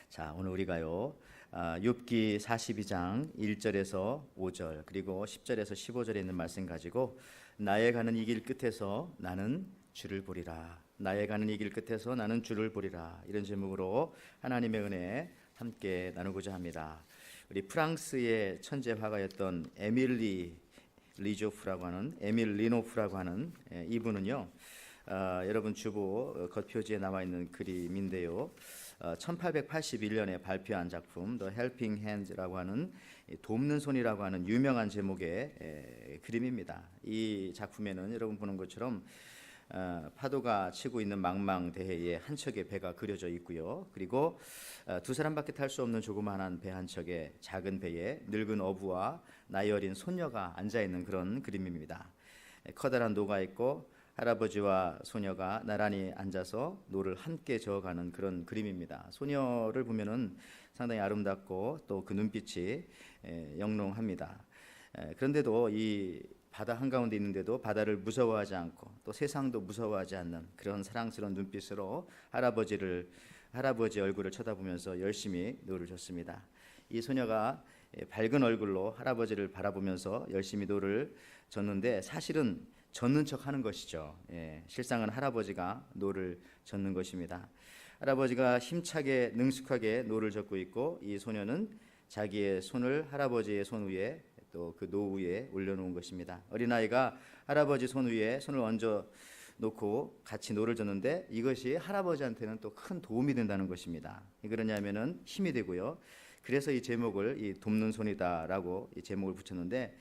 자, 오늘 우리가요. 욥기 42장 1절에서 5절 그리고 10절에서 15절에 있는 말씀 가지고 나의 가는 이 길 끝에서 나는 주를 보리라. 나의 가는 이 길 끝에서 나는 주를 보리라. 이런 제목으로 하나님의 은혜 함께 나누고자 합니다. 우리 프랑스의 천재 화가였던 에밀 리노프라고 하는 이분은요. 여러분 주보 겉표지에 나와 있는 그림인데요. 1881년에 발표한 작품 The Helping Hands라고 하는 돕는 손이라고 하는 유명한 제목의 그림입니다. 이 작품에는 여러분 보는 것처럼 파도가 치고 있는 망망대해에 한 척의 배가 그려져 있고요. 그리고 두 사람밖에 탈 수 없는 조그마한 배 한 척의 작은 배에 늙은 어부와 나이 어린 소녀가 앉아 있는 그런 그림입니다. 커다란 노가 있고 할아버지와 소녀가 나란히 앉아서 노를 함께 저어가는 그런 그림입니다. 소녀를 보면은 상당히 아름답고 또 그 눈빛이 영롱합니다. 그런데도 이 바다 한가운데 있는데도 바다를 무서워하지 않고 또 세상도 무서워하지 않는 그런 사랑스러운 눈빛으로 할아버지 얼굴을 쳐다보면서 열심히 노를 졌습니다. 이 소녀가 밝은 얼굴로 할아버지를 바라보면서 열심히 노를 졌는데 사실은 젓는 척 하는 것이죠. 실상은 할아버지가 노를 젓는 것입니다. 할아버지가 힘차게 능숙하게 노를 젓고 있고 이 소녀는 자기의 손을 할아버지의 손 위에 또 그 노 위에 올려놓은 것입니다. 어린아이가 할아버지 손 위에 손을 얹어 놓고 같이 노를 젓는데 이것이 할아버지한테는 또 큰 도움이 된다는 것입니다. 왜 그러냐면은 힘이 되고요. 그래서 이 제목을 이 돕는 손이다라고 이 제목을 붙였는데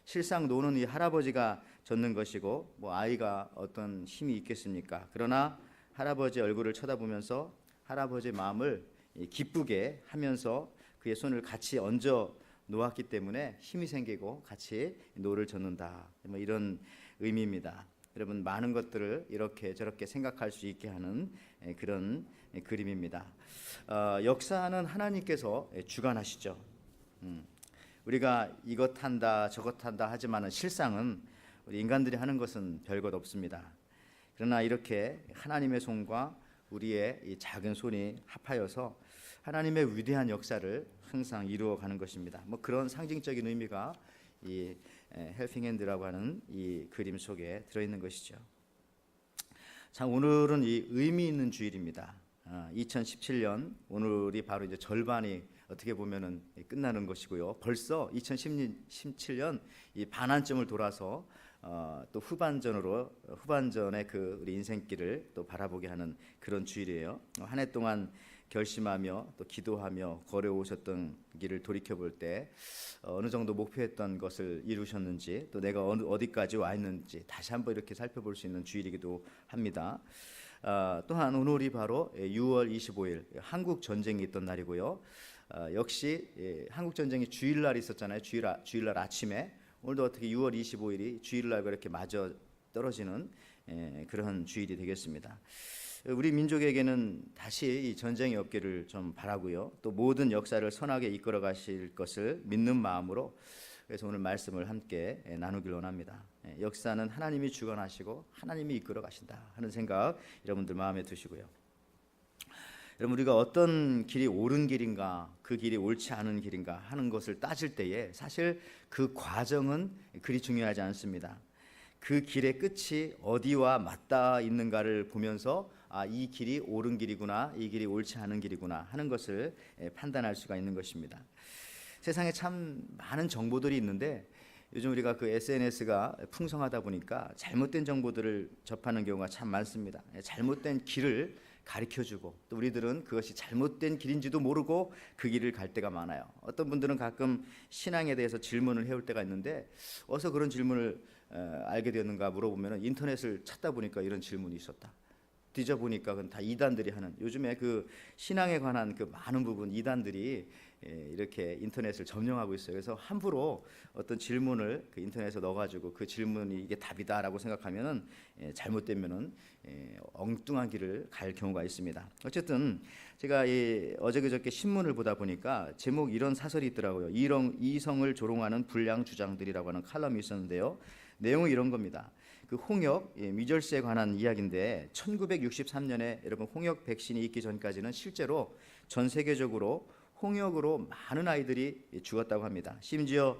실상 노는 이 할아버지가 젓는 것이고 뭐 아이가 어떤 힘이 있겠습니까? 그러나 할아버지 얼굴을 쳐다보면서 할아버지의 마음을 기쁘게 하면서 그의 손을 같이 얹어 놓았기 때문에 힘이 생기고 같이 노를 젓는다. 뭐 이런 의미입니다. 여러분 많은 것들을 이렇게 저렇게 생각할 수 있게 하는 그런 그림입니다. 역사는 하나님께서 주관하시죠. 우리가 이것 한다 저것 한다 하지만은 실상은 우리 인간들이 하는 것은 별것 없습니다. 그러나 이렇게 하나님의 손과 우리의 이 작은 손이 합하여서 하나님의 위대한 역사를 항상 이루어가는 것입니다. 뭐 그런 상징적인 의미가 이 헬핑 핸드라고 하는 이 그림 속에 들어있는 것이죠. 자, 오늘은 이 의미 있는 주일입니다. 2017년 오늘이 바로 이제 절반이 어떻게 보면은 끝나는 것이고요. 벌써 2017년 이 반환점을 돌아서 또 후반전의 그 우리 인생길을 또 바라보게 하는 그런 주일이에요. 한 해 동안 결심하며 또 기도하며 걸어오셨던 길을 돌이켜 볼 때 어느 정도 목표했던 것을 이루셨는지 또 내가 어디까지 와 있는지 다시 한번 이렇게 살펴볼 수 있는 주일이기도 합니다. 또한 오늘이 바로 6월 25일 한국 전쟁이 있던 날이고요. 역시 한국 전쟁이 주일날 있었잖아요. 주일날 아침에 오늘도 어떻게 6월 25일이 주일날과 이렇게 맞아 떨어지는 그런 주일이 되겠습니다. 우리 민족에게는 다시 이 전쟁이 없기를 좀 바라고요. 또 모든 역사를 선하게 이끌어 가실 것을 믿는 마음으로 그래서 오늘 말씀을 함께 나누길 원합니다. 역사는 하나님이 주관하시고 하나님이 이끌어 가신다 하는 생각 여러분들 마음에 두시고요. 여러분 우리가 어떤 길이 옳은 길인가 그 길이 옳지 않은 길인가 하는 것을 따질 때에 사실 그 과정은 그리 중요하지 않습니다. 그 길의 끝이 어디와 맞닿아 있는가를 보면서 이 길이 옳은 길이구나 이 길이 옳지 않은 길이구나 하는 것을 판단할 수가 있는 것입니다. 세상에 참 많은 정보들이 있는데 요즘 우리가 그 SNS가 풍성하다 보니까 잘못된 정보들을 접하는 경우가 참 많습니다. 잘못된 길을 가르쳐주고 또 우리들은 그것이 잘못된 길인지도 모르고 그 길을 갈 때가 많아요. 어떤 분들은 가끔 신앙에 대해서 질문을 해올 때가 있는데 어디서 그런 질문을 알게 되었는가 물어보면 인터넷을 찾다 보니까 이런 질문이 있었다. 뒤져보니까 그건 다 이단들이 하는 요즘에 그 신앙에 관한 그 많은 부분 이단들이 이렇게 인터넷을 점령하고 있어요. 그래서 함부로 어떤 질문을 그 인터넷에 넣어가지고 그 질문이 이게 답이다라고 생각하면은 잘못되면은 엉뚱한 길을 갈 경우가 있습니다. 어쨌든 제가 어제 그저께 신문을 보다 보니까 제목 이런 사설이 있더라고요. 이성을 조롱하는 불량 주장들이라고 하는 칼럼이 있었는데요. 내용은 이런 겁니다. 그 홍역 미절스에 관한 이야기인데 1963년에 여러분 홍역 백신이 있기 전까지는 실제로 전 세계적으로 홍역으로 많은 아이들이 죽었다고 합니다. 심지어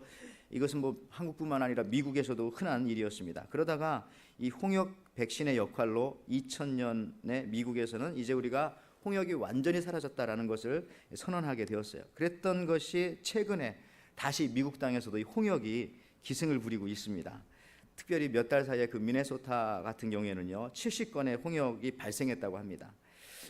이것은 뭐 한국뿐만 아니라 미국에서도 흔한 일이었습니다. 그러다가 이 홍역 백신의 역할로 2000년에 미국에서는 이제 우리가 홍역이 완전히 사라졌다라는 것을 선언하게 되었어요. 그랬던 것이 최근에 다시 미국 땅에서도 이 홍역이 기승을 부리고 있습니다. 특별히 몇 달 사이에 그 미네소타 같은 경우에는요 70건의 홍역이 발생했다고 합니다.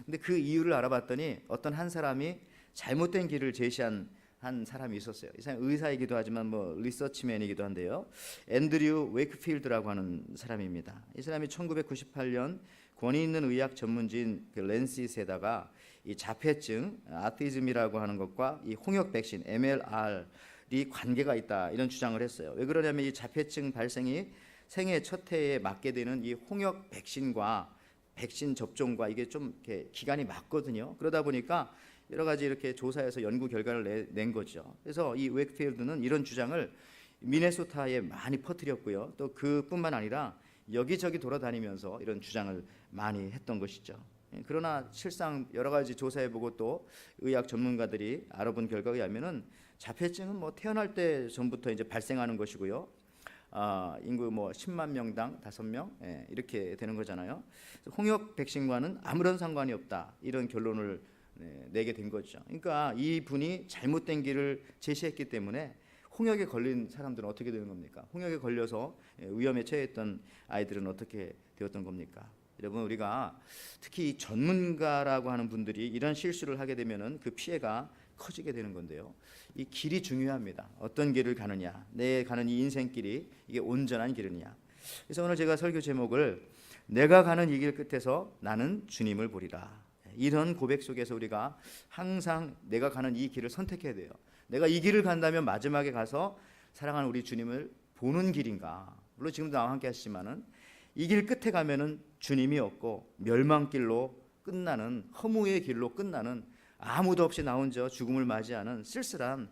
근데 그 이유를 알아봤더니 어떤 한 사람이 잘못된 길을 제시한 한 사람이 있었어요. 이 사람이 의사이기도 하지만 뭐 리서치맨이기도 한데요. 앤드류 웨이크필드라고 하는 사람입니다. 이 사람이 1998년 권위 있는 의학 전문지인 그 랜시스에다가 이 자폐증, 아티즘이라고 하는 것과 이 홍역 백신 MLR이 관계가 있다 이런 주장을 했어요. 왜 그러냐면 이 자폐증 발생이 생애 첫 해에 맞게 되는 이 홍역 백신과 백신 접종과 이게 좀 이렇게 기간이 맞거든요. 그러다 보니까 여러 가지 이렇게 조사해서 연구 결과를 낸 거죠. 그래서 이 웨이크필드는 이런 주장을 미네소타에 많이 퍼뜨렸고요. 또 그뿐만 아니라 여기저기 돌아다니면서 이런 주장을 많이 했던 것이죠. 그러나 실상 여러 가지 조사해보고 또 의학 전문가들이 알아본 결과에 의하면은 자폐증은 뭐 태어날 때 전부터 이제 발생하는 것이고요. 인구 뭐 10만 명당 5명 이렇게 되는 거잖아요. 홍역 백신과는 아무런 상관이 없다 이런 결론을 내게 된 거죠. 그러니까 이 분이 잘못된 길을 제시했기 때문에 홍역에 걸린 사람들은 어떻게 되는 겁니까? 홍역에 걸려서 위험에 처했던 아이들은 어떻게 되었던 겁니까? 여러분 우리가 특히 전문가라고 하는 분들이 이런 실수를 하게 되면은 그 피해가 커지게 되는 건데요. 이 길이 중요합니다. 어떤 길을 가느냐, 내 가는 이 인생길이 이게 온전한 길이냐. 그래서 오늘 제가 설교 제목을 내가 가는 이 길 끝에서 나는 주님을 보리라. 이런 고백 속에서 우리가 항상 내가 가는 이 길을 선택해야 돼요. 내가 이 길을 간다면 마지막에 가서 사랑하는 우리 주님을 보는 길인가? 물론 지금도 나와 함께 하시지만은 이 길 끝에 가면은 주님이 없고 멸망길로 끝나는 허무의 길로 끝나는 아무도 없이 나 혼자 죽음을 맞이하는 쓸쓸한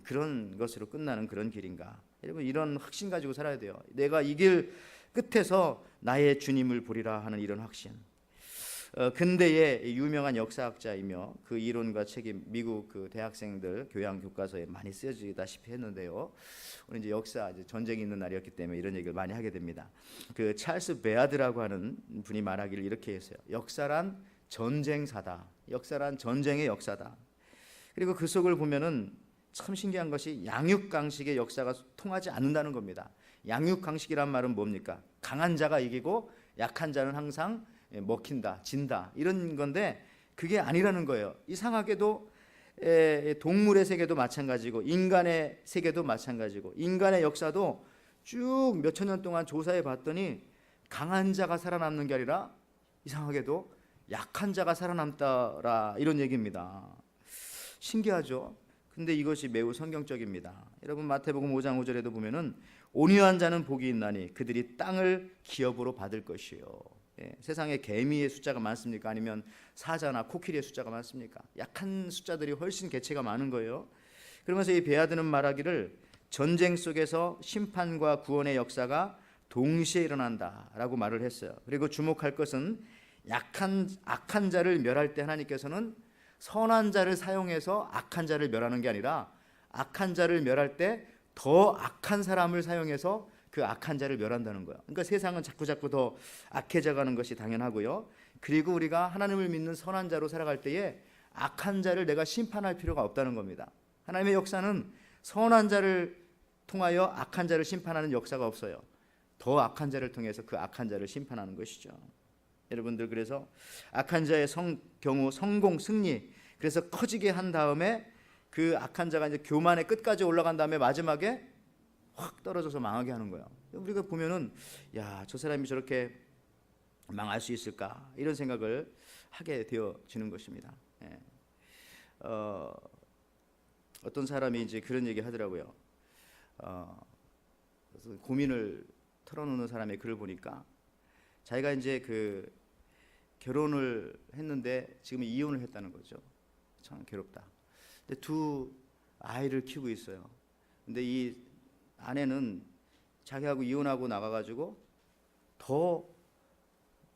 그런 것으로 끝나는 그런 길인가? 여러분 이런 확신 가지고 살아야 돼요. 내가 이 길 끝에서 나의 주님을 보리라 하는 이런 확신. 근대의 유명한 역사학자이며 그 이론과 책이 미국 그 대학생들 교양 교과서에 많이 쓰여지다시피 했는데요. 오늘 이제 역사 이제 전쟁이 있는 날이었기 때문에 이런 얘기를 많이 하게 됩니다. 그 찰스 베아드라고 하는 분이 말하기를 이렇게 했어요. 역사란 전쟁사다. 역사란 전쟁의 역사다. 그리고 그 속을 보면은 참 신기한 것이 양육강식의 역사가 통하지 않는다는 겁니다. 양육강식이란 말은 뭡니까? 강한 자가 이기고 약한 자는 항상 먹힌다, 진다 이런 건데 그게 아니라는 거예요. 이상하게도 동물의 세계도 마찬가지고 인간의 세계도 마찬가지고 인간의 역사도 쭉 몇천 년 동안 조사해 봤더니 강한 자가 살아남는 게 아니라 이상하게도 약한 자가 살아남더라 이런 얘기입니다. 신기하죠? 근데 이것이 매우 성경적입니다. 여러분 마태복음 5장 5절에도 보면은 온유한 자는 복이 있나니 그들이 땅을 기업으로 받을 것이요. 세상에 개미의 숫자가 많습니까? 아니면 사자나 코끼리의 숫자가 많습니까? 약한 숫자들이 훨씬 개체가 많은 거예요. 그러면서 이 베아드는 말하기를 전쟁 속에서 심판과 구원의 역사가 동시에 일어난다라고 말을 했어요. 그리고 주목할 것은 악한 자를 멸할 때 하나님께서는 선한 자를 사용해서 악한 자를 멸하는 게 아니라 악한 자를 멸할 때 더 악한 사람을 사용해서 그 악한 자를 멸한다는 거예요. 그러니까 세상은 자꾸 더 악해져 가는 것이 당연하고요. 그리고 우리가 하나님을 믿는 선한 자로 살아갈 때에 악한 자를 내가 심판할 필요가 없다는 겁니다. 하나님의 역사는 선한 자를 통하여 악한 자를 심판하는 역사가 없어요. 더 악한 자를 통해서 그 악한 자를 심판하는 것이죠. 여러분들 그래서 악한 자의 경우 성공 승리 그래서 커지게 한 다음에 그 악한 자가 이제 교만의 끝까지 올라간 다음에 마지막에 확 떨어져서 망하게 하는 거예요. 우리가 보면은 야, 저 사람이 저렇게 망할 수 있을까 이런 생각을 하게 되어지는 것입니다. 어떤 사람이 이제 그런 얘기 하더라고요. 그래서 고민을 털어놓는 사람의 글을 보니까 자기가 이제 그 결혼을 했는데 지금 이혼을 했다는 거죠. 참 괴롭다. 근데 두 아이를 키우고 있어요. 근데 이 아내는 자기하고 이혼하고 나가가지고 더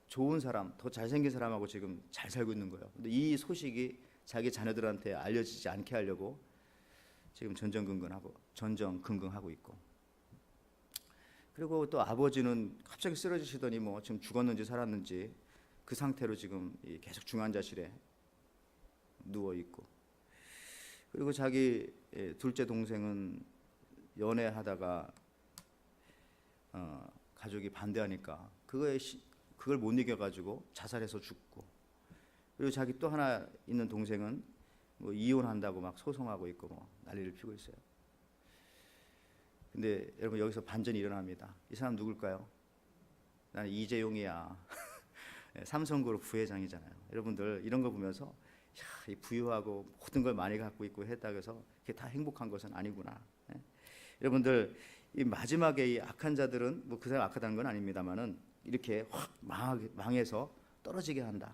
좋은 사람, 더 잘생긴 사람하고 지금 잘 살고 있는 거예요. 근데 이 소식이 자기 자녀들한테 알려지지 않게 하려고 지금 전전긍긍하고 있고, 그리고 또 아버지는 갑자기 쓰러지시더니 뭐 지금 죽었는지 살았는지 그 상태로 지금 계속 중환자실에 누워 있고, 그리고 자기 둘째 동생은 연애하다가 가족이 반대하니까 그걸 못 이겨가지고 자살해서 죽고, 그리고 자기 또 하나 있는 동생은 뭐 이혼한다고 막 소송하고 있고 뭐 난리를 피고 있어요. 근데 여러분, 여기서 반전이 일어납니다. 이 사람 누굴까요? 나는 이재용이야. 삼성그룹 부회장이잖아요. 여러분들 이런 거 보면서 이 부유하고 모든 걸 많이 갖고 있고 했다고 해서 그게 다 행복한 것은 아니구나. 여러분들, 이 마지막에 이 악한 자들은 뭐 그 사람 악하다는 건 아닙니다만은 이렇게 확 망해서 떨어지게 한다.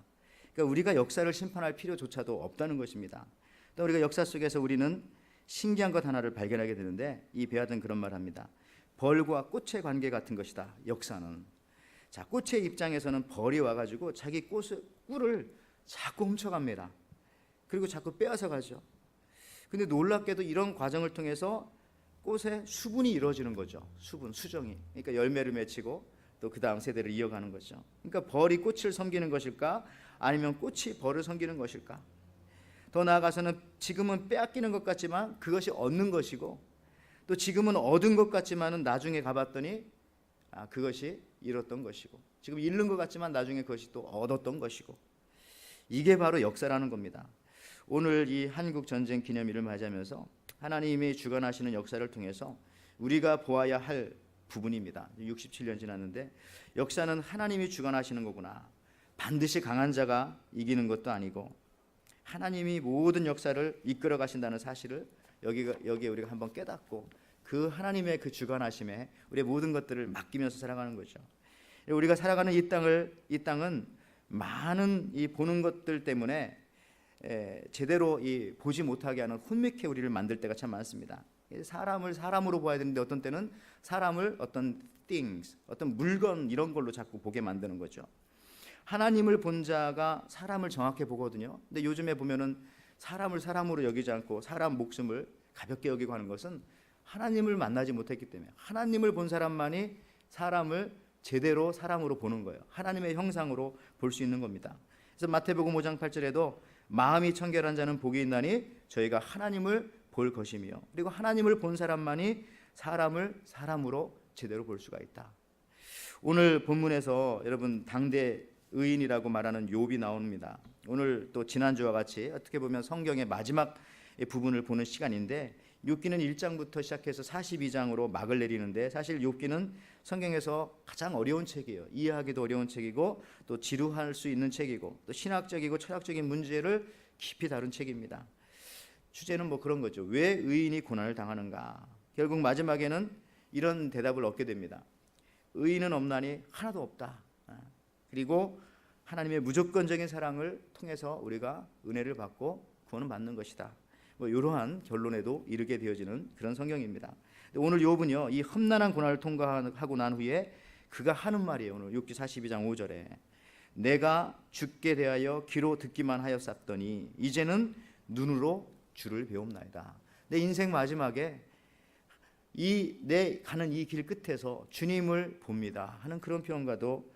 그러니까 우리가 역사를 심판할 필요조차도 없다는 것입니다. 또 우리가 역사 속에서 우리는 신기한 것 하나를 발견하게 되는데, 이 베아드는 그런 말을 합니다. 벌과 꽃의 관계 같은 것이다, 역사는. 자, 꽃의 입장에서는 벌이 와가지고 자기 꿀을 자꾸 훔쳐갑니다. 그리고 자꾸 빼앗아 가죠. 근데 놀랍게도 이런 과정을 통해서 꽃에 수분이 이루어지는 거죠. 수정이. 그러니까 열매를 맺히고 또 그 다음 세대를 이어가는 거죠. 그러니까 벌이 꽃을 섬기는 것일까? 아니면 꽃이 벌을 섬기는 것일까? 더 나아가서는 지금은 빼앗기는 것 같지만 그것이 얻는 것이고, 또 지금은 얻은 것 같지만은 나중에 가봤더니 그것이 잃었던 것이고, 지금 잃는 것 같지만 나중에 그것이 또 얻었던 것이고, 이게 바로 역사라는 겁니다. 오늘 이 한국 전쟁 기념일을 맞이하면서 하나님이 주관하시는 역사를 통해서 우리가 보아야 할 부분입니다. 67년 지났는데 역사는 하나님이 주관하시는 거구나. 반드시 강한 자가 이기는 것도 아니고 하나님이 모든 역사를 이끌어 가신다는 사실을 여기에 우리가 한번 깨닫고 그 하나님의 그 주관하심에 우리의 모든 것들을 맡기면서 살아가는 거죠. 우리가 살아가는 이 땅은 많은 이 보는 것들 때문에 제대로 보지 못하게 하는 혼미케 우리를 만들 때가 참 많습니다. 사람을 사람으로 봐야 되는데 어떤 때는 사람을 어떤 things, 어떤 물건 이런 걸로 자꾸 보게 만드는 거죠. 하나님을 본 자가 사람을 정확히 보거든요. 근데 요즘에 보면은 사람을 사람으로 여기지 않고 사람 목숨을 가볍게 여기고 하는 것은 하나님을 만나지 못했기 때문에, 하나님을 본 사람만이 사람을 제대로 사람으로 보는 거예요. 하나님의 형상으로 볼 수 있는 겁니다. 그래서 마태복음 5장 8절에도 마음이 청결한 자는 복이 있나니 저희가 하나님을 볼 것이며, 그리고 하나님을 본 사람만이 사람을 사람으로 제대로 볼 수가 있다. 오늘 본문에서 여러분 당대 의인이라고 말하는 욥이 나옵니다. 오늘 또 지난주와 같이 어떻게 보면 성경의 마지막 부분을 보는 시간인데, 욥기는 1장부터 시작해서 42장으로 막을 내리는데, 사실 욥기는 성경에서 가장 어려운 책이에요. 이해하기도 어려운 책이고 또 지루할 수 있는 책이고 또 신학적이고 철학적인 문제를 깊이 다룬 책입니다. 주제는 뭐 그런 거죠. 왜 의인이 고난을 당하는가? 결국 마지막에는 이런 대답을 얻게 됩니다. 의인은 없나니 하나도 없다. 그리고 하나님의 무조건적인 사랑을 통해서 우리가 은혜를 받고 구원을 받는 것이다. 뭐 이러한 결론에도 이르게 되어지는 그런 성경입니다. 오늘 욥은요, 이 험난한 고난을 통과하고 난 후에 그가 하는 말이에요. 오늘 욥기 42장 5절에 내가 죽게 대하여 귀로 듣기만 하였사더니 이제는 눈으로 주를 배움나이다. 내 인생 마지막에 내 가는 이 길 끝에서 주님을 봅니다 하는 그런 표현과도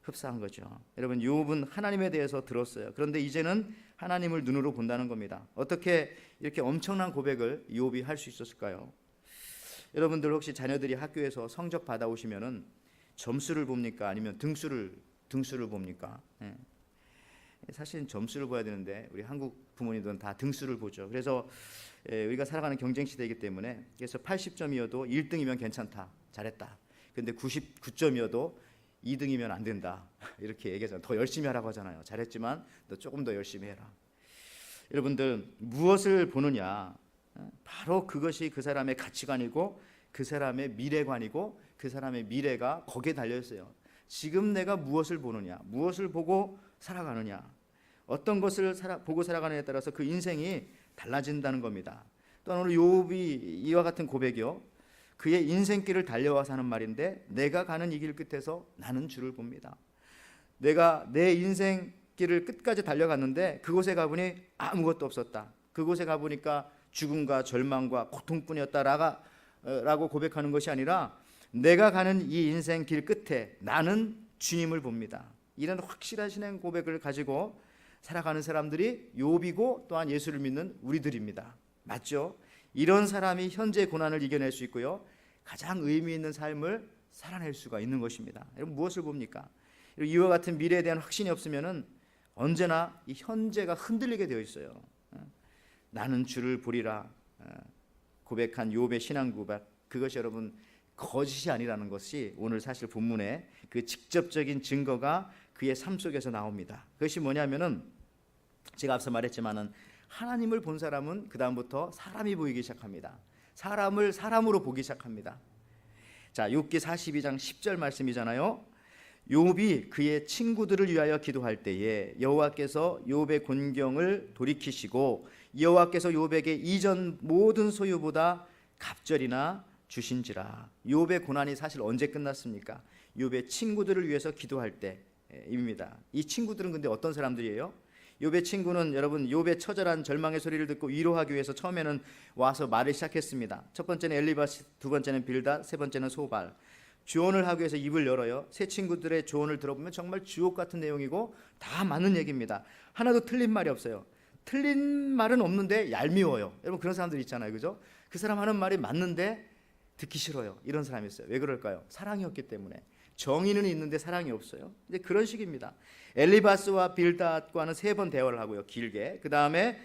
흡사한 거죠. 여러분, 욥은 하나님에 대해서 들었어요. 그런데 이제는 하나님을 눈으로 본다는 겁니다. 어떻게 이렇게 엄청난 고백을 욥이 할 수 있었을까요? 여러분들 혹시 자녀들이 학교에서 성적 받아오시면은 점수를 봅니까? 아니면 등수를 봅니까? 사실은 점수를 봐야 되는데 우리 한국 부모님들은 다 등수를 보죠. 그래서 우리가 살아가는 경쟁 시대이기 때문에, 그래서 80점이어도 1등이면 괜찮다, 잘했다. 근데 99점이어도 2등이면 안 된다, 이렇게 얘기하잖아요. 더 열심히 하라고 하잖아요. 잘했지만 너 조금 더 열심히 해라. 여러분들, 무엇을 보느냐, 바로 그것이 그 사람의 가치관이고 그 사람의 미래관이고 그 사람의 미래가 거기에 달려 있어요. 지금 내가 무엇을 보느냐, 무엇을 보고 살아가느냐, 어떤 것을 보고 살아가느냐에 따라서 그 인생이 달라진다는 겁니다. 또한 오늘 욥이 이와 같은 고백이요, 그의 인생길을 달려와서 하는 말인데, 내가 가는 이 길 끝에서 나는 주를 봅니다. 내가 내 인생 길을 끝까지 달려갔는데 그곳에 가보니 아무것도 없었다. 그곳에 가보니까 죽음과 절망과 고통뿐이었다라고 고백하는 것이 아니라 내가 가는 이 인생 길 끝에 나는 주님을 봅니다. 이런 확실한 신앙 고백을 가지고 살아가는 사람들이 욥이고 또한 예수를 믿는 우리들입니다. 맞죠? 이런 사람이 현재 고난을 이겨낼 수 있고요, 가장 의미 있는 삶을 살아낼 수가 있는 것입니다. 여러분 무엇을 봅니까? 이와 같은 미래에 대한 확신이 없으면은 언제나 이 현재가 흔들리게 되어 있어요. 나는 주를 보리라 고백한 욥의 신앙 고백, 그것이 여러분 거짓이 아니라는 것이 오늘 사실 본문의 그 직접적인 증거가 그의 삶 속에서 나옵니다. 그것이 뭐냐면은 제가 앞서 말했지만은 하나님을 본 사람은 그 다음부터 사람이 보이기 시작합니다. 사람을 사람으로 보기 시작합니다. 자, 욥기 42장 10절 말씀이잖아요. 욥이 그의 친구들을 위하여 기도할 때에 여호와께서 욥의 곤경을 돌이키시고 여호와께서 욥에게 이전 모든 소유보다 갑절이나 주신지라. 욥의 고난이 사실 언제 끝났습니까? 욥의 친구들을 위해서 기도할 때입니다. 이 친구들은 근데 어떤 사람들이에요? 욥의 친구는 여러분 욥의 처절한 절망의 소리를 듣고 위로하기 위해서 처음에는 와서 말을 시작했습니다. 첫 번째는 엘리바스, 두 번째는 빌닷, 세 번째는 소발. 조언을 하기 위해서 입을 열어요. 세 친구들의 조언을 들어보면 정말 주옥 같은 내용이고 다 맞는 얘기입니다. 하나도 틀린 말이 없어요. 틀린 말은 없는데 얄미워요. 여러분 그런 사람들 있잖아요, 그죠? 그 사람 하는 말이 맞는데 듣기 싫어요. 이런 사람이 있어요. 왜 그럴까요? 사랑이 없기 때문에. 정의는 있는데 사랑이 없어요. 이제 그런 식입니다. 엘리바스와 빌닷과는 3번 대화를 하고요, 길게. 그 다음에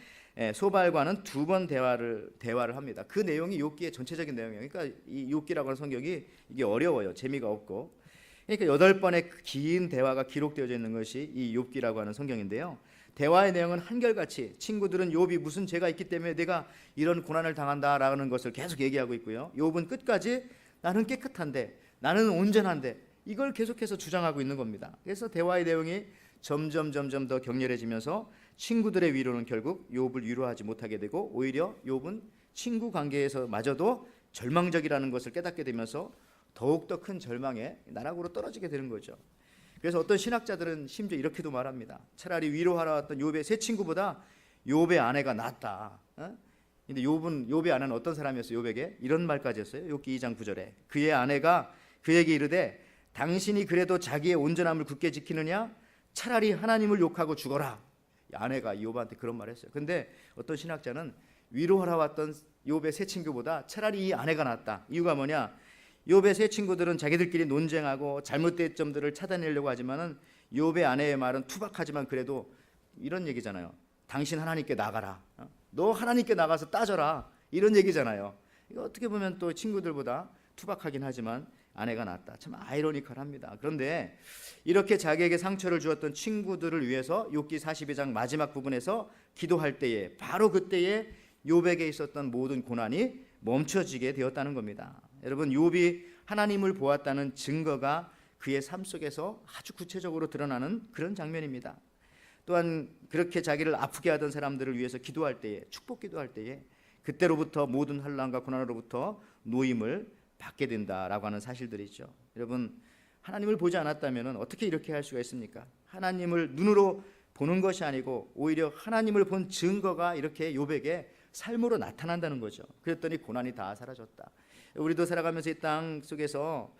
소발과는 2번 대화를 합니다. 그 내용이 욥기의 전체적인 내용이에요. 그러니까 이 욥기라고 하는 성경이 이게 어려워요. 재미가 없고. 그러니까 8번의 긴 대화가 기록되어져 있는 것이 이 욥기라고 하는 성경인데요. 대화의 내용은 한결같이 친구들은 욥이 무슨 죄가 있기 때문에 내가 이런 고난을 당한다라는 것을 계속 얘기하고 있고요. 욥은 끝까지 나는 깨끗한데, 나는 온전한데, 이걸 계속해서 주장하고 있는 겁니다. 그래서 대화의 내용이 점점 더 격렬해지면서 친구들의 위로는 결국 욥을 위로하지 못하게 되고 오히려 욥은 친구 관계에서마저도 절망적이라는 것을 깨닫게 되면서 더욱더 큰 절망에 나락으로 떨어지게 되는 거죠. 그래서 어떤 신학자들은 심지어 이렇게도 말합니다. 차라리 위로하러 왔던 욥의 새 친구보다 욥의 아내가 낫다. 근데 욥의 아내는 어떤 사람이었어요? 욥에게 이런 말까지 했어요. 욥기 2장 9절에 그의 아내가 그에게 이르되 당신이 그래도 자기의 온전함을 굳게 지키느냐? 차라리 하나님을 욕하고 죽어라. 아내가 욥한테 그런 말을 했어요. 근데 어떤 신학자는 위로하러 왔던 욥의 새 친구보다 차라리 이 아내가 낫다. 이유가 뭐냐? 욥의 새 친구들은 자기들끼리 논쟁하고 잘못된 점들을 찾아내려고 하지만은 욥의 아내의 말은 투박하지만 그래도 이런 얘기잖아요. 당신 하나님께 나가라. 너 하나님께 나가서 따져라. 이런 얘기잖아요. 이거 어떻게 보면 또 친구들보다 투박하긴 하지만 아내가 낫다. 참 아이러니컬합니다. 그런데 이렇게 자기에게 상처를 주었던 친구들을 위해서 욥기 42장 마지막 부분에서 기도할 때에 바로 그때에 욥에게 있었던 모든 고난이 멈춰지게 되었다는 겁니다. 여러분 욥이 하나님을 보았다는 증거가 그의 삶 속에서 아주 구체적으로 드러나는 그런 장면입니다. 또한 그렇게 자기를 아프게 하던 사람들을 위해서 기도할 때에, 축복 기도할 때에 그때로부터 모든 환난과 고난으로부터 노임을 받게 된다라고 하는 사실들이죠. 여러분 하나님을 보지 않았다면 어떻게 이렇게 할 수가 있습니까? 하나님을 눈으로 보는 것이 아니고 오히려 하나님을 본 증거가 이렇게 욥에게 삶으로 나타난다는 거죠. 그랬더니 고난이 다 사라졌다. 우리도 살아가면서 이 땅 속에서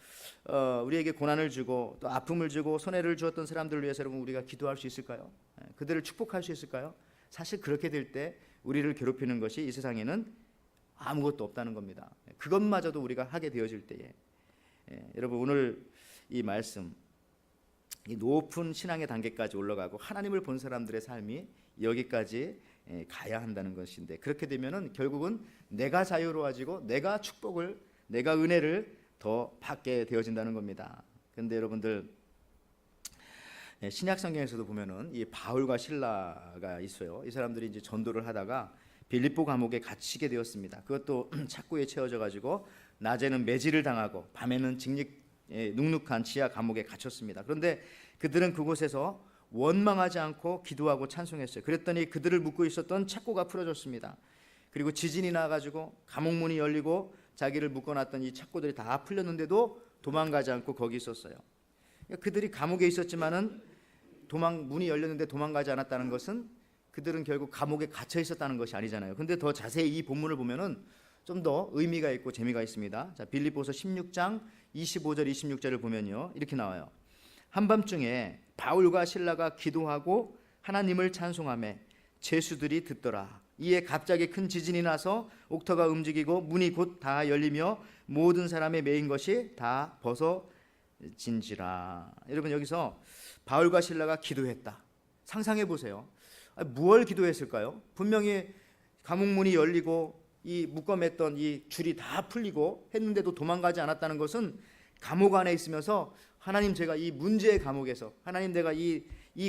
우리에게 고난을 주고 또 아픔을 주고 손해를 주었던 사람들을 위해서 여러분 우리가 기도할 수 있을까요? 그들을 축복할 수 있을까요? 사실 그렇게 될 때 우리를 괴롭히는 것이 이 세상에는 아무것도 없다는 겁니다. 그것마저도 우리가 하게 되어질 때에 여러분 오늘 이 말씀, 이 높은 신앙의 단계까지 올라가고 하나님을 본 사람들의 삶이 여기까지 가야 한다는 것인데 그렇게 되면은 결국은 내가 자유로워지고 내가 축복을, 내가 은혜를 더 받게 되어진다는 겁니다. 그런데 여러분들 신약 성경에서도 보면은 이 바울과 실라가 있어요. 이 사람들이 이제 전도를 하다가 빌립보 감옥에 갇히게 되었습니다. 그것도 착고에 채워져 가지고 낮에는 매질을 당하고 밤에는 눅눅한 지하 감옥에 갇혔습니다. 그런데 그들은 그곳에서 원망하지 않고 기도하고 찬송했어요. 그랬더니 그들을 묶고 있었던 착고가 풀어졌습니다. 그리고 지진이 나가지고 감옥문이 열리고 자기를 묶어놨던 이 착고들이 다 풀렸는데도 도망가지 않고 거기 있었어요. 그들이 감옥에 있었지만은 문이 열렸는데 도망가지 않았다는 것은 그들은 결국 감옥에 갇혀 있었다는 것이 아니잖아요. 근데 더 자세히 이 본문을 보면은 좀 더 의미가 있고 재미가 있습니다. 자, 빌립보서 16장 25절 26절을 보면요, 이렇게 나와요. 한밤중에 바울과 실라가 기도하고 하나님을 찬송하며 제수들이 듣더라. 이에 갑자기 큰 지진이 나서 옥터가 움직이고 문이 곧 다 열리며 모든 사람의 매인 것이 다 벗어진지라. 여러분, 여기서 바울과 실라가 기도했다. 상상해 보세요. 무엇을 기도했을까요? 분명히 감옥문이 열리고 이 묶어맸던 이 줄이 다 풀리고 했는데도 도망가지 않았다는 것은 감옥 안에 있으면서 하나님, 제가 이 문제의 감옥에서, 하나님 내가 이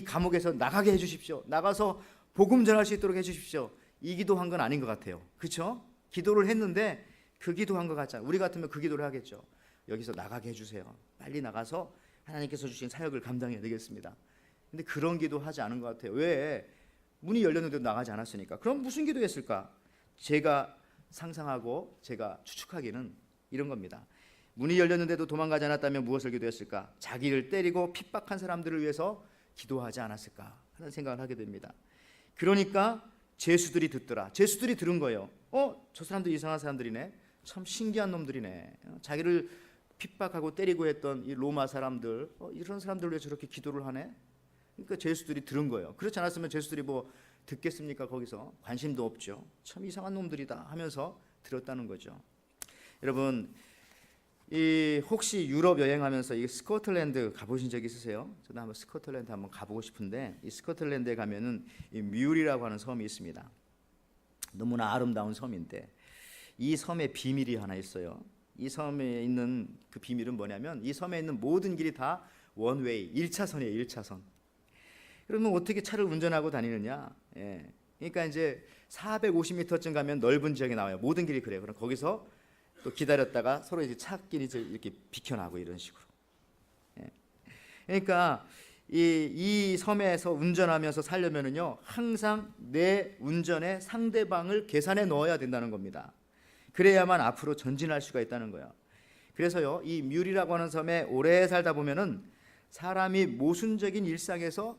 감옥에서 나가게 해주십시오. 나가서 복음 전할 수 있도록 해주십시오. 이 기도한 건 아닌 것 같아요. 그렇죠? 기도를 했는데 그 기도한 것 같잖아요. 우리 같으면 그 기도를 하겠죠. 여기서 나가게 해주세요. 빨리 나가서 하나님께서 주신 사역을 감당해야 되겠습니다. 근데 그런 기도 하지 않은 것 같아요. 왜? 문이 열렸는데도 나가지 않았으니까. 그럼 무슨 기도했을까? 제가 상상하고 제가 추측하기는 이런 겁니다. 문이 열렸는데도 도망가지 않았다면 무엇을 기도했을까? 자기를 때리고 핍박한 사람들을 위해서 기도하지 않았을까 하는 생각을 하게 됩니다. 그러니까 제수들이 듣더라. 제수들이 들은 거예요. 저 사람들 이상한 사람들이네. 참 신기한 놈들이네. 자기를 핍박하고 때리고 했던 이 로마 사람들, 이런 사람들 왜 저렇게 기도를 하네? 그러니까 제수들이 들은 거예요. 그렇지 않았으면 제수들이 뭐 듣겠습니까? 거기서 관심도 없죠. 참 이상한 놈들이다 하면서 들었다는 거죠. 여러분, 혹시 유럽 여행하면서 이 스코틀랜드 가보신 적 있으세요? 저도 한번 스코틀랜드 한번 가보고 싶은데, 이 스코틀랜드에 가면은 이 뮬이라고 하는 섬이 있습니다. 너무나 아름다운 섬인데 이 섬에 비밀이 하나 있어요. 이 섬에 있는 그 비밀은 뭐냐면, 이 섬에 있는 모든 길이 다 원웨이, 1차선이에요. 1차선. 그러면 어떻게 차를 운전하고 다니느냐? 그러니까 이제 450m쯤 가면 넓은 지역이 나와요. 모든 길이 그래요. 그럼 거기서 또 기다렸다가 서로 이제 차끼리 이렇게 비켜나고 이런 식으로. 그러니까 이 섬에서 운전하면서 살려면은요, 항상 내 운전에 상대방을 계산해 넣어야 된다는 겁니다. 그래야만 앞으로 전진할 수가 있다는 거예요. 그래서요, 이 뮬이라고 하는 섬에 오래 살다 보면은 사람이 모순적인 일상에서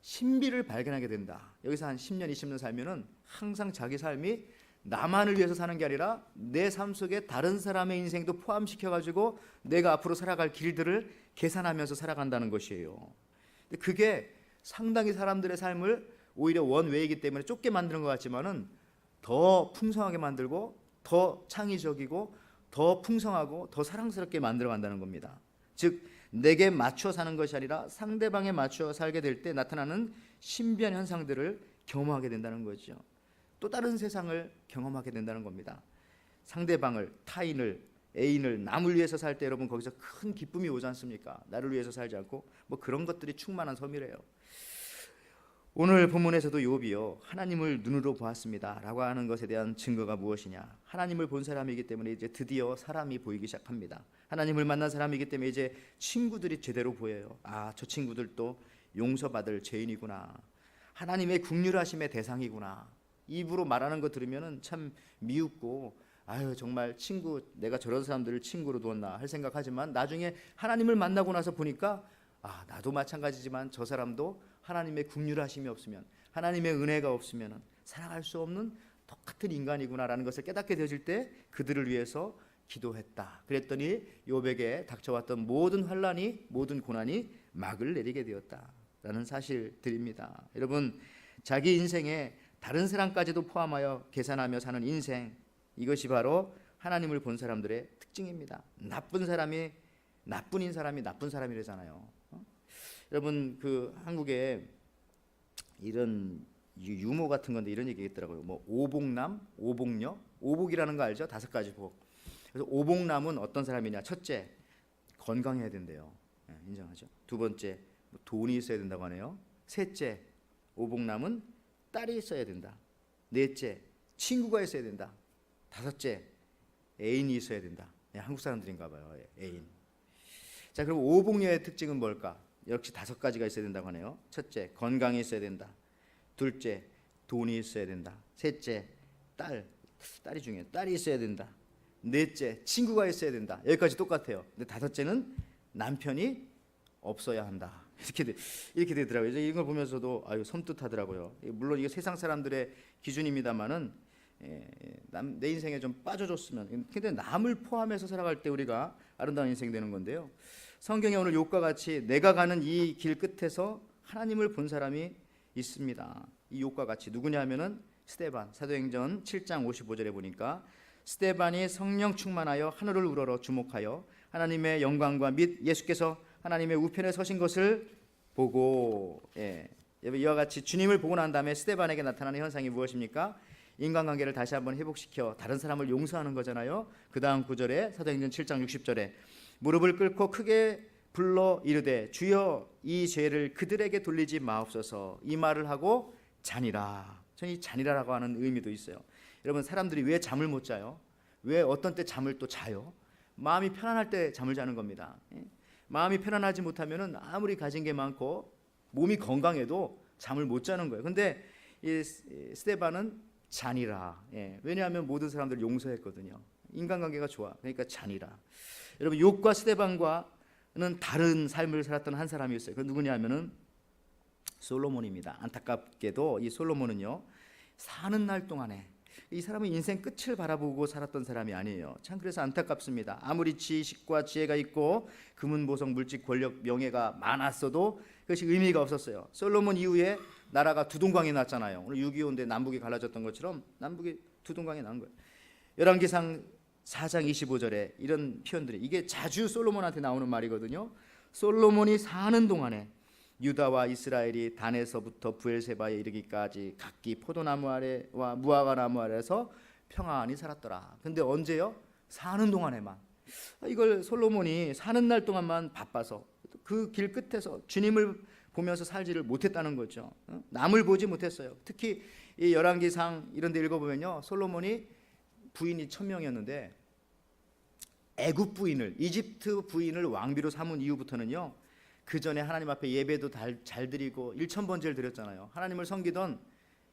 신비를 발견하게 된다. 여기서 한 10년, 20년 살면은 항상 자기 삶이 나만을 위해서 사는 게 아니라 내 삶 속에 다른 사람의 인생도 포함시켜 가지고 내가 앞으로 살아갈 길들을 계산하면서 살아간다는 것이에요. 근데 그게 상당히 사람들의 삶을 오히려 원웨이이기 때문에 좁게 만드는 것 같지만은 더 풍성하게 만들고 더 창의적이고 더 풍성하고 더 사랑스럽게 만들어 간다는 겁니다. 즉, 내게 맞춰 사는 것이 아니라 상대방에 맞춰 살게 될 때 나타나는 신비한 현상들을 경험하게 된다는 거죠. 또 다른 세상을 경험하게 된다는 겁니다. 상대방을, 타인을, 애인을, 남을 위해서 살 때 여러분 거기서 큰 기쁨이 오지 않습니까? 나를 위해서 살지 않고 뭐 그런 것들이 충만한 섬이래요. 오늘 본문에서도 욥이요, 하나님을 눈으로 보았습니다 라고 하는 것에 대한 증거가 무엇이냐? 하나님을 본 사람이기 때문에 이제 드디어 사람이 보이기 시작합니다. 하나님을 만난 사람이기 때문에 이제 친구들이 제대로 보여요. 저 친구들도 용서받을 죄인이구나, 하나님의 긍휼하심의 대상이구나. 입으로 말하는 거 들으면은 참 미흡고, 정말 내가 저런 사람들을 친구로 두었나 할 생각하지만 나중에 하나님을 만나고 나서 보니까 나도 마찬가지지만 저 사람도 하나님의 긍휼하심이 없으면, 하나님의 은혜가 없으면 살아갈 수 없는 똑같은 인간이구나라는 것을 깨닫게 되어질 때 그들을 위해서 기도했다. 그랬더니 욥에게 닥쳐왔던 모든 환난이, 모든 고난이 막을 내리게 되었다라는 사실들입니다. 여러분, 자기 인생에 다른 사람까지도 포함하여 계산하며 사는 인생, 이것이 바로 하나님을 본 사람들의 특징입니다. 나쁜 사람이 나쁜 사람이라잖아요. 여러분, 그 한국에 이런 유머 같은 건데 이런 얘기 있더라고요. 뭐 오복남, 오복녀, 오복이라는 거 알죠? 5가지 복. 그래서 오복남은 어떤 사람이냐? 첫째, 건강해야 된대요. 인정하죠? 두 번째, 돈이 있어야 된다고 하네요. 셋째, 오복남은 딸이 있어야 된다. 넷째, 친구가 있어야 된다. 다섯째, 애인이 있어야 된다. 한국 사람들인가 봐요. 애인. 자, 그럼 오복녀의 특징은 뭘까? 역시 5가지가 있어야 된다고 하네요. 첫째, 건강이 있어야 된다. 둘째, 돈이 있어야 된다. 셋째, 딸이 중요해요. 딸이 있어야 된다. 넷째, 친구가 있어야 된다. 여기까지 똑같아요. 근데 5째는 남편이 없어야 한다. 이렇게 되더라고요. 이걸 보면서도 아유 섬뜩하더라고요. 물론 이게 세상 사람들의 기준입니다만은 내 인생에 좀 빠져줬으면. 근데 남을 포함해서 살아갈 때 우리가 아름다운 인생 되는 건데요. 성경에 오늘 욥과 같이 내가 가는 이 길 끝에서 하나님을 본 사람이 있습니다. 이 욥과 같이 누구냐 하면은 스데반. 사도행전 7장 55절에 보니까 스데반이 성령 충만하여 하늘을 우러러 주목하여 하나님의 영광과 및 예수께서 하나님의 우편에 서신 것을 보고, 이와 같이 주님을 보고 난 다음에 스데반에게 나타나는 현상이 무엇입니까? 인간관계를 다시 한번 회복시켜 다른 사람을 용서하는 거잖아요. 그 다음 구절에 사도행전 7장 60절에 무릎을 꿇고 크게 불러 이르되 주여 이 죄를 그들에게 돌리지 마옵소서. 이 말을 하고 자니라. 이 자니라라고 하는 의미도 있어요. 여러분, 사람들이 왜 잠을 못 자요? 왜 어떤 때 잠을 또 자요? 마음이 편안할 때 잠을 자는 겁니다. 마음이 편안하지 못하면은 아무리 가진 게 많고 몸이 건강해도 잠을 못 자는 거예요. 근데 이 스데반은 잔이라. 왜냐하면 모든 사람들 용서했거든요. 인간관계가 좋아. 그러니까 잔이라. 여러분, 욥과 스데반과는 다른 삶을 살았던 한 사람이 있어요. 그 누구냐면은 솔로몬입니다. 안타깝게도 이 솔로몬은요, 사는 날 동안에 이 사람은 인생 끝을 바라보고 살았던 사람이 아니에요. 참 그래서 안타깝습니다. 아무리 지식과 지혜가 있고 금은 보석 물질 권력 명예가 많았어도 그것이 의미가 없었어요. 솔로몬 이후에 나라가 두 동강이 났잖아요. 오늘 6.25인데 남북이 갈라졌던 것처럼 남북이 두 동강이 난 거예요. 열왕기상 4장 25절에 이런 표현들이, 이게 자주 솔로몬한테 나오는 말이거든요. 솔로몬이 사는 동안에 유다와 이스라엘이 단에서부터 부엘세바에 이르기까지 각기 포도나무 아래와 무화과 나무 아래에서 평안히 살았더라. 근데 언제요? 사는 동안에만. 이걸 솔로몬이 사는 날 동안만 바빠서 그 길 끝에서 주님을 보면서 살지를 못했다는 거죠. 남을 보지 못했어요. 특히 이 열왕기상 이런 데 읽어보면요, 솔로몬이 부인이 1000명이었는데 애굽 부인을, 이집트 부인을 왕비로 삼은 이후부터는요, 그 전에 하나님 앞에 예배도 잘 드리고 1000번제를 드렸잖아요. 하나님을 섬기던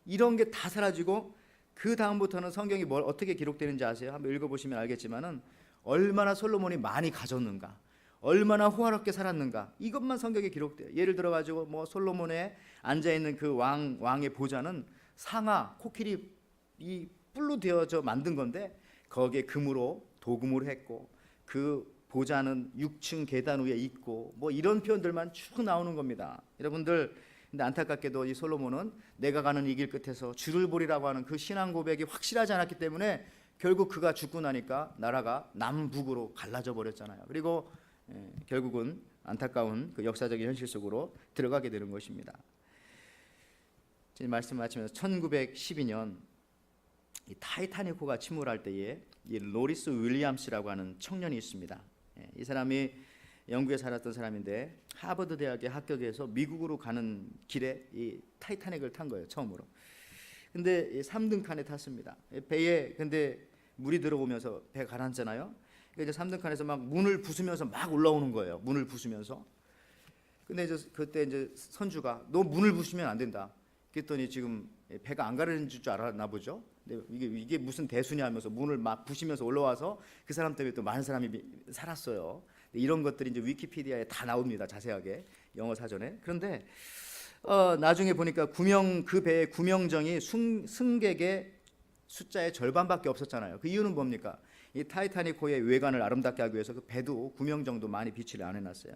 이런 게 다 사라지고 그 다음부터는 성경이 어떻게 기록되는지 아세요? 한번 읽어보시면 알겠지만은 얼마나 솔로몬이 많이 가졌는가, 얼마나 호화롭게 살았는가, 이것만 성경에 기록돼요. 예를 들어 가지고 뭐 솔로몬에 앉아 있는 그 왕의 보좌는 상아, 코끼리 이 뿔로 되어져 만든 건데 거기에 금으로 도금으로 했고 그 보좌는 6층 계단 위에 있고 뭐 이런 표현들만 쭉 나오는 겁니다. 여러분들, 근데 안타깝게도 이 솔로몬은 내가 가는 이 길 끝에서 주를 보리라고 하는 그 신앙 고백이 확실하지 않았기 때문에 결국 그가 죽고 나니까 나라가 남북으로 갈라져 버렸잖아요. 그리고 결국은 안타까운 그 역사적인 현실 속으로 들어가게 되는 것입니다. 제 말씀 마치면서 1912년 이 타이타닉호가 침몰할 때에 이 로리스 윌리엄스라고 하는 청년이 있습니다. 이 사람이 영국에 살았던 사람인데 하버드 대학에 합격해서 미국으로 가는 길에 이 타이타닉을 탄 거예요, 처음으로. 근데 3등 칸에 탔습니다. 배에 근데 물이 들어오면서 배 가라앉잖아요. 이제 3등 칸에서 막 문을 부수면서 막 올라오는 거예요. 문을 부수면서. 근데 이제 그때 이제 선주가 너 문을 부수면 안 된다. 그랬더니 지금 배가 안 가라앉을 줄 알았나 보죠. 근데 이게 무슨 대수냐 하면서 문을 막 부시면서 올라와서 그 사람 때문에 또 많은 사람이 살았어요. 이런 것들이 이제 위키피디아에 다 나옵니다, 자세하게 영어 사전에. 그런데 나중에 보니까 그 배의 구명정이 승객의 숫자의 절반밖에 없었잖아요. 그 이유는 뭡니까? 이 타이타닉호의 외관을 아름답게 하기 위해서 그 배도 구명정도 많이 비치를 안 해놨어요.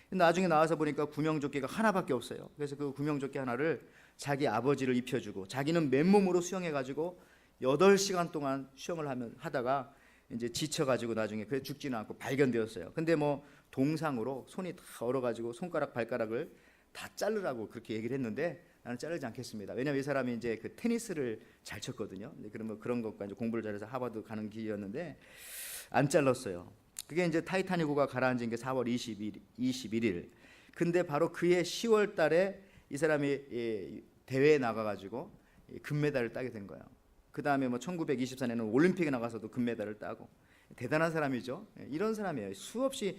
나중에 나와서 보니까 구명조끼가 하나밖에 없어요. 그래서 그 구명조끼 하나를 자기 아버지를 입혀주고 자기는 맨몸으로 수영해가지고 8시간 동안 수영을 하다가 이제 지쳐가지고 나중에 그래 죽지는 않고 발견되었어요. 근데 뭐 동상으로 손이 다 얼어가지고 손가락 발가락을 다 자르라고 그렇게 얘기를 했는데 나는 자르지 않겠습니다. 왜냐면 이 사람이 이제 그 테니스를 잘 쳤거든요. 그러면 그런 것과 이제 공부를 잘해서 하버드 가는 길이었는데 안 잘랐어요. 그게 이제 타이타닉호가 가라앉은 게 4월 21일. 근데 바로 그해 10월 달에 이 사람이 대회에 나가가지고 금메달을 따게 된 거예요. 그 다음에 뭐 1924년에는 올림픽에 나가서도 금메달을 따고 대단한 사람이죠. 이런 사람이에요. 수없이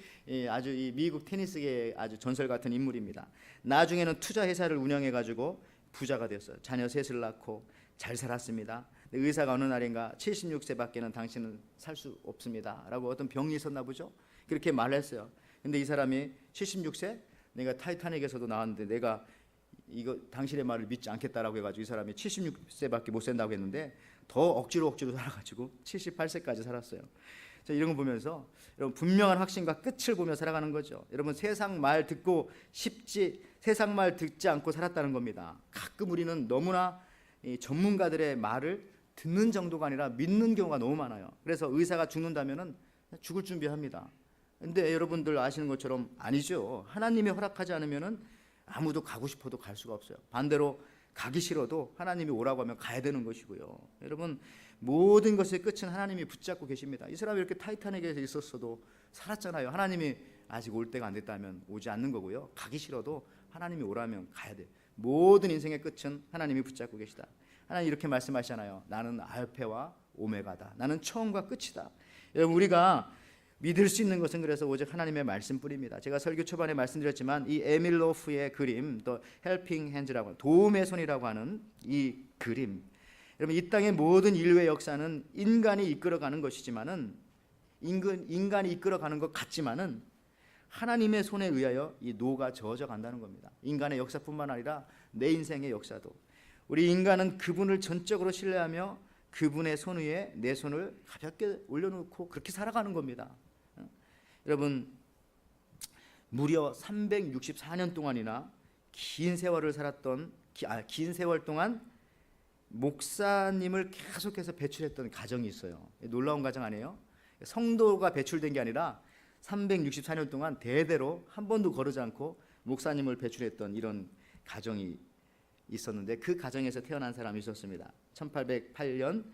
아주 이 미국 테니스계의 아주 전설 같은 인물입니다. 나중에는 투자 회사를 운영해가지고 부자가 됐어요. 자녀 셋을 낳고 잘 살았습니다. 의사가 어느 날인가 76세밖에는 당신은 살 수 없습니다 라고 어떤 병이 있었나 보죠. 그렇게 말했어요. 근데 이 사람이 76세 내가 타이타닉에서도 나왔는데 내가 이거 당신의 말을 믿지 않겠다라고 해가지고 이 사람이 76세밖에 못 산다고 했는데 더 억지로 살아가지고 78세까지 살았어요. 자, 이런 거 보면서 여러분 분명한 확신과 끝을 보며 살아가는 거죠. 여러분 세상 말 듣고 세상 말 듣지 않고 살았다는 겁니다. 가끔 우리는 너무나 이 전문가들의 말을 듣는 정도가 아니라 믿는 경우가 너무 많아요. 그래서 의사가 죽는다면은 죽을 준비합니다. 근데 여러분들 아시는 것처럼 아니죠. 하나님이 허락하지 않으면은 아무도 가고 싶어도 갈 수가 없어요. 반대로 가기 싫어도 하나님이 오라고 하면 가야 되는 것이고요. 여러분 모든 것의 끝은 하나님이 붙잡고 계십니다. 이 사람이 이렇게 타이타닉에 있었어도 살았잖아요. 하나님이 아직 올 때가 안 됐다면 오지 않는 거고요. 가기 싫어도 하나님이 오라면 가야 돼요. 모든 인생의 끝은 하나님이 붙잡고 계시다. 하나님 이렇게 말씀하시잖아요. 나는 알페와 오메가다. 나는 처음과 끝이다. 여러분 우리가 믿을 수 있는 것은 그래서 오직 하나님의 말씀뿐입니다. 제가 설교 초반에 말씀드렸지만 이 에밀 로프의 그림, 또 헬핑 핸즈라고 도움의 손이라고 하는 이 그림, 여러분 이 땅의 모든 인류의 역사는 인간이 이끌어가는 것이지만은 인간이 이끌어가는 것 같지만은 하나님의 손에 의하여 이 노가 저어져 간다는 겁니다. 인간의 역사뿐만 아니라 내 인생의 역사도 우리 인간은 그분을 전적으로 신뢰하며 그분의 손 위에 내 손을 가볍게 올려놓고 그렇게 살아가는 겁니다. 여러분 무려 364년 동안이나 긴 세월을 살았던 긴 세월 동안 목사님을 계속해서 배출했던 가정이 있어요. 놀라운 가정 아니에요? 성도가 배출된 게 아니라 364년 동안 대대로 한 번도 거르지 않고 목사님을 배출했던 이런 가정이 있었는데 그 가정에서 태어난 사람이 있었습니다. 1808년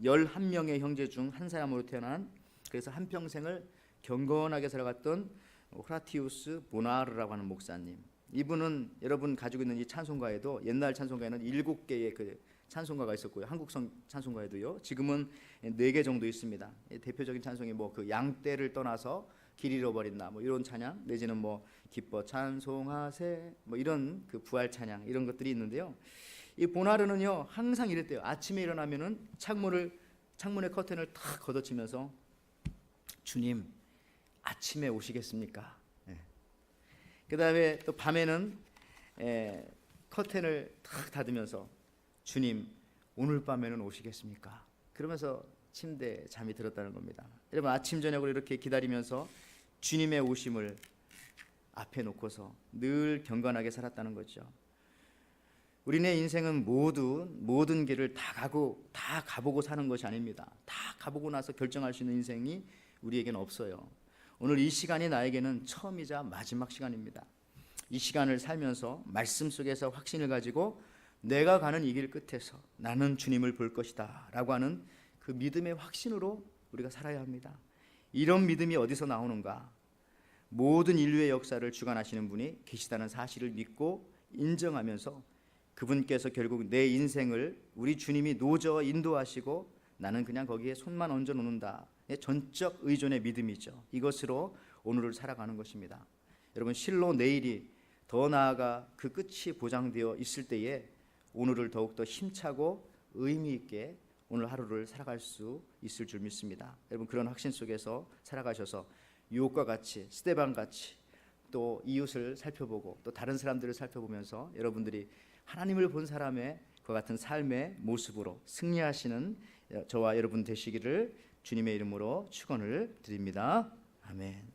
11명의 형제 중 한 사람으로 태어난, 그래서 한평생을 경건하게 살아갔던 호라티우스 보나르라고 하는 목사님. 이분은 여러분 가지고 있는 이 찬송가에도 옛날 찬송가에는 7개의 그 찬송가가 있었고요. 한국 찬송가에도요. 지금은 4개 정도 있습니다. 대표적인 찬송이 뭐 그 양떼를 떠나서 길 잃어버린 나 뭐 이런 찬양, 내지는 뭐 기뻐 찬송하세 뭐 이런 그 부활 찬양 이런 것들이 있는데요. 이 보나르는요 항상 이랬대요. 아침에 일어나면은 창문의 커튼을 탁 걷어치면서 주님 아침에 오시겠습니까? 그 다음에 또 밤에는 커튼을 탁 닫으면서 주님 오늘 밤에는 오시겠습니까? 그러면서 침대에 잠이 들었다는 겁니다. 여러분 아침 저녁으로 이렇게 기다리면서 주님의 오심을 앞에 놓고서 늘 경건하게 살았다는 거죠. 우리네 인생은 모든 길을 다 가보고 사는 것이 아닙니다. 다 가보고 나서 결정할 수 있는 인생이 우리에게는 없어요. 오늘 이 시간이 나에게는 처음이자 마지막 시간입니다. 이 시간을 살면서 말씀 속에서 확신을 가지고 내가 가는 이 길 끝에서 나는 주님을 볼 것이다 라고 하는 그 믿음의 확신으로 우리가 살아야 합니다. 이런 믿음이 어디서 나오는가? 모든 인류의 역사를 주관하시는 분이 계시다는 사실을 믿고 인정하면서 그분께서 결국 내 인생을 우리 주님이 노저 인도하시고 나는 그냥 거기에 손만 얹어 놓는다. 전적 의존의 믿음이죠. 이것으로 오늘을 살아가는 것입니다. 여러분 실로 내일이 더 나아가 그 끝이 보장되어 있을 때에 오늘을 더욱더 힘차고 의미 있게 오늘 하루를 살아갈 수 있을 줄 믿습니다. 여러분 그런 확신 속에서 살아가셔서 유혹과 같이 스데반 같이 또 이웃을 살펴보고 또 다른 사람들을 살펴보면서 여러분들이 하나님을 본 사람의 그 같은 삶의 모습으로 승리하시는 저와 여러분 되시기를 주님의 이름으로 축원을 드립니다. 아멘.